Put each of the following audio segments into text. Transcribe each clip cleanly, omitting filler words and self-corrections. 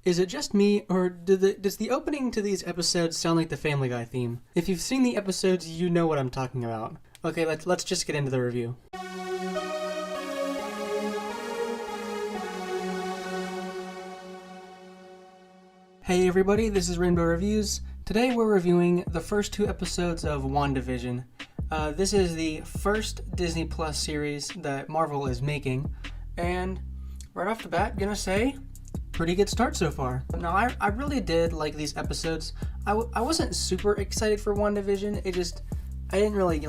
Is it just me, or does the opening to these episodes sound like the Family Guy theme? If you've seen the episodes, you know what I'm talking about. Okay, let's just get into the review. Hey everybody, this is Rainbow Reviews. Today we're reviewing the first 2 episodes of WandaVision. This is the first Disney Plus series that Marvel is making, and right off the bat, gonna say, pretty good start so far. Now, I really did like these episodes. I wasn't super excited for WandaVision. I didn't really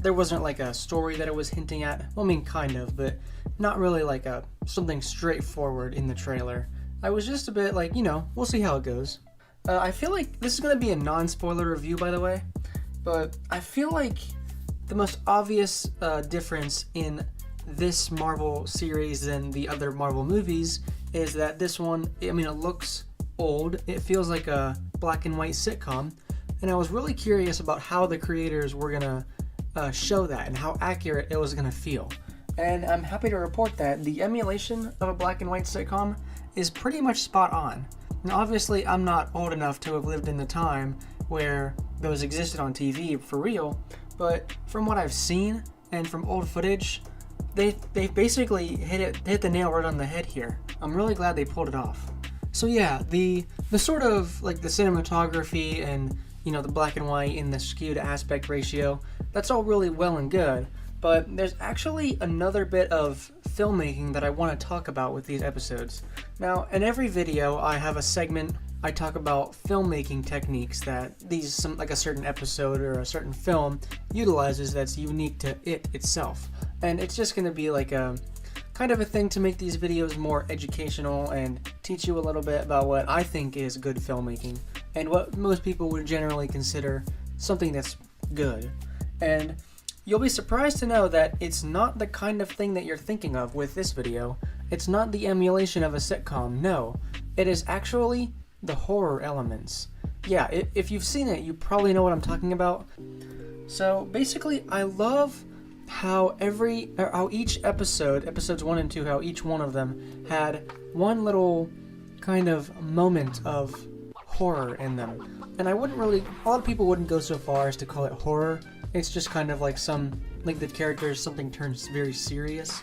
there wasn't like a story that it was hinting at. Well, I mean, kind of, but not really like something straightforward in the trailer. I was just a bit like, we'll see how it goes. I feel like this is going to be a non-spoiler review, by the way, but I feel like the most obvious difference in this Marvel series than the other Marvel movies is that this one, it looks old. It feels like a black and white sitcom, and I was really curious about how the creators were going to show that and how accurate it was going to feel. And I'm happy to report that the emulation of a black and white sitcom is pretty much spot on. Now, obviously, I'm not old enough to have lived in the time where those existed on TV for real, but from what I've seen and from old footage, they basically hit the nail right on the head here. I'm really glad they pulled it off. So yeah, the sort of like the cinematography and the black and white and the skewed aspect ratio, that's all really well and good. But there's actually another bit of filmmaking that I want to talk about with these episodes. Now, in every video, I have a segment I talk about filmmaking techniques that a certain episode or a certain film utilizes that's unique to it itself. And it's just going to be like a kind of a thing to make these videos more educational and teach you a little bit about what I think is good filmmaking and what most people would generally consider something that's good. And you'll be surprised to know that it's not the kind of thing that you're thinking of with this video. It's not the emulation of a sitcom, no. It is actually the horror elements. Yeah, if you've seen it, you probably know what I'm talking about. So basically, I love how each episode, episodes 1 and 2, how each one of them had one little kind of moment of horror in them. And a lot of people wouldn't go so far as to call it horror. It's just kind of like the characters, something turns very serious.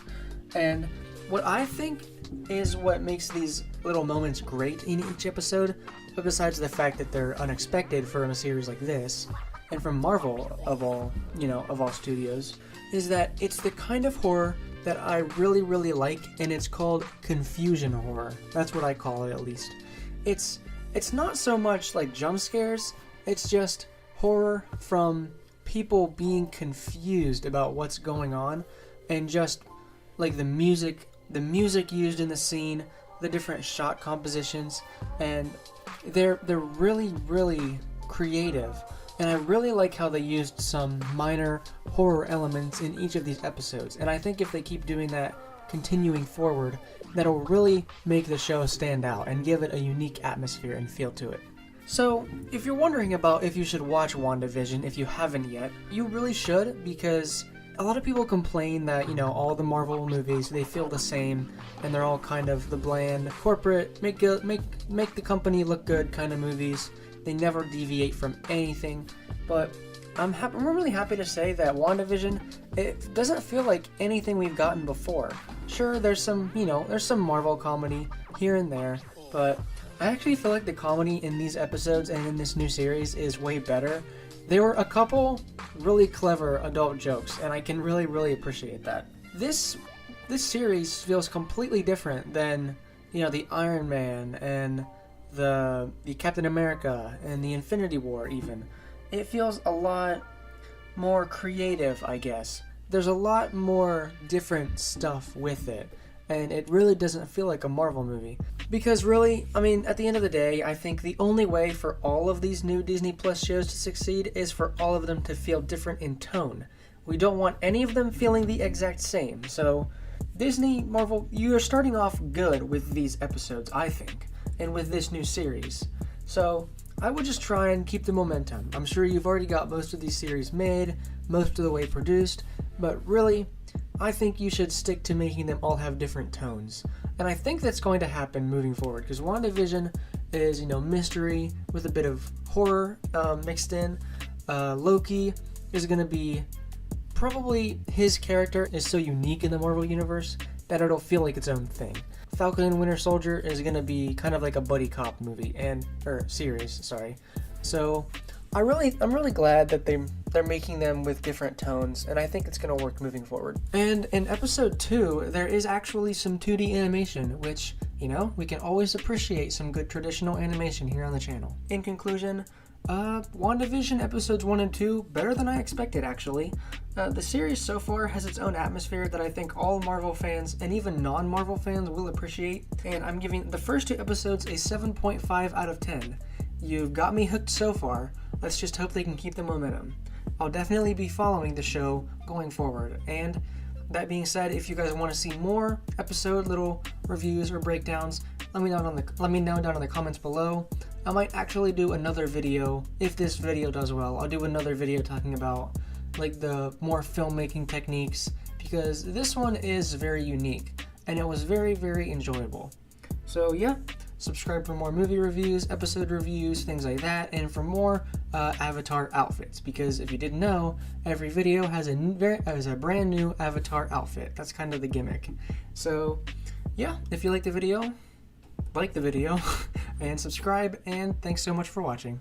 And what I think is what makes these little moments great in each episode, but besides the fact that they're unexpected from a series like this, and from Marvel of all studios, is that it's the kind of horror that I really, really like, and it's called confusion horror. That's what I call it, at least. It's not so much like jump scares, it's just horror from people being confused about what's going on, and just like the music used in the scene, the different shot compositions, and they're really, really creative. And I really like how they used some minor horror elements in each of these episodes. And I think if they keep doing that, continuing forward, that'll really make the show stand out and give it a unique atmosphere and feel to it. So, if you're wondering about if you should watch WandaVision if you haven't yet, you really should, because a lot of people complain that, all the Marvel movies, they feel the same, and they're all kind of the bland, corporate, make the company look good kind of movies. They never deviate from anything, but I'm really happy to say that WandaVision, it doesn't feel like anything we've gotten before. Sure, there's some Marvel comedy here and there, but I actually feel like the comedy in these episodes and in this new series is way better. There were a couple really clever adult jokes, and I can really, really appreciate that. This series feels completely different than, the Iron Man and the Captain America and the Infinity War even. It feels a lot more creative, I guess. There's a lot more different stuff with it, and it really doesn't feel like a Marvel movie. Because really, at the end of the day, I think the only way for all of these new Disney Plus shows to succeed is for all of them to feel different in tone. We don't want any of them feeling the exact same. So, Disney, Marvel, you are starting off good with these episodes, I think, and with this new series. So, I would just try and keep the momentum. I'm sure you've already got most of these series made, most of the way produced, but really, I think you should stick to making them all have different tones. And I think that's going to happen moving forward because WandaVision is, you know, mystery with a bit of horror mixed in. Loki is going to be probably, his character is so unique in the Marvel Universe that it'll feel like its own thing. Falcon and Winter Soldier is going to be kind of like a buddy cop movie or series, sorry. So I'm really glad that they're making them with different tones, and I think it's going to work moving forward. And in episode 2, there is actually some 2D animation, which, you know, we can always appreciate some good traditional animation here on the channel. In conclusion, WandaVision episodes 1 and 2, better than I expected actually. The series so far has its own atmosphere that I think all Marvel fans and even non-Marvel fans will appreciate, and I'm giving the first 2 episodes a 7.5 out of 10. You've got me hooked so far. Let's just hope they can keep the momentum. I'll definitely be following the show going forward, and that being said, if you guys want to see more episode little reviews or breakdowns, let me know down in the comments below. I might actually do another video if this video does well. I'll do another video talking about like the more filmmaking techniques, because this one is very unique and it was very, very enjoyable. So yeah, subscribe for more movie reviews, episode reviews, things like that, and for more Avatar outfits, because if you didn't know, every video has a brand new Avatar outfit. That's kind of the gimmick. So yeah, if you like the video, and subscribe, and thanks so much for watching.